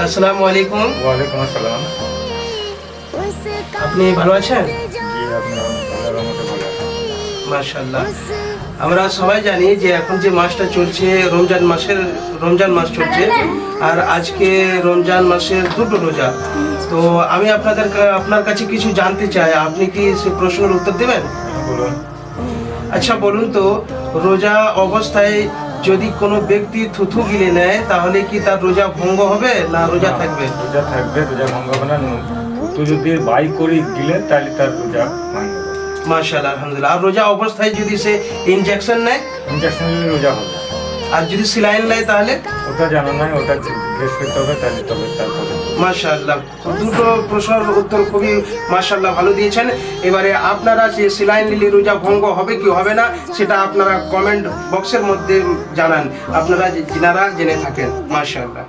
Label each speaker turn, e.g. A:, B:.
A: আসসালামু আলাইকুম।
B: ওয়ালাইকুম আসসালাম।
A: আপনি ভালো আছেন?
B: জি, আপনি আল্লাহর রহমতে ভালো আছেন।
A: মাশাআল্লাহ। আমরা সবাই জানি যে এখন যে মাসটা চলছে রমজান মাস চলছে, আর আজকে রমজান মাসের দুটো রোজা। তো আমি আপনার কাছে কিছু জানতে চাই, আপনি কি সে প্রশ্নের উত্তর দেবেন?
B: বলুন।
A: আচ্ছা বলুন তো, রোজা অবস্থায় যদি কোনো ব্যক্তি থুথু গিলে নেয় তাহলে কি তার রোজা ভঙ্গ হবে না রোজা থাকবে?
B: রোজা থাকবে, রোজা ভঙ্গ হবে না। তো যদি বাই করে দিলে তাহলে তার রোজা ভাঙবে।
A: মাশাআল্লাহ, আলহামদুলিল্লাহ। আর রোজা অবস্থায় যদি সে ইনজেকশন নেয়,
B: ইনজেকশন নিলে রোজা হবে।
A: আর যদি স্যালাইন নেয় তাহলে?
B: ওটা জানা নাই, ওটা জিজ্ঞেস করতে হবে, তাহলে তবে তারপরে।
A: মাশাআল্লাহ, দুটো প্রশ্নের উত্তর খুবই মাশাআল্লাহ ভালো দিয়েছেন। এবারে আপনারা যে স্যালাইন নিলে রোজা ভঙ্গ হবে কি হবে না সেটা আপনারা কমেন্ট বক্সের মধ্যে জানান, আপনারা যিনারা জেনে থাকেন। মাশাআল্লাহ।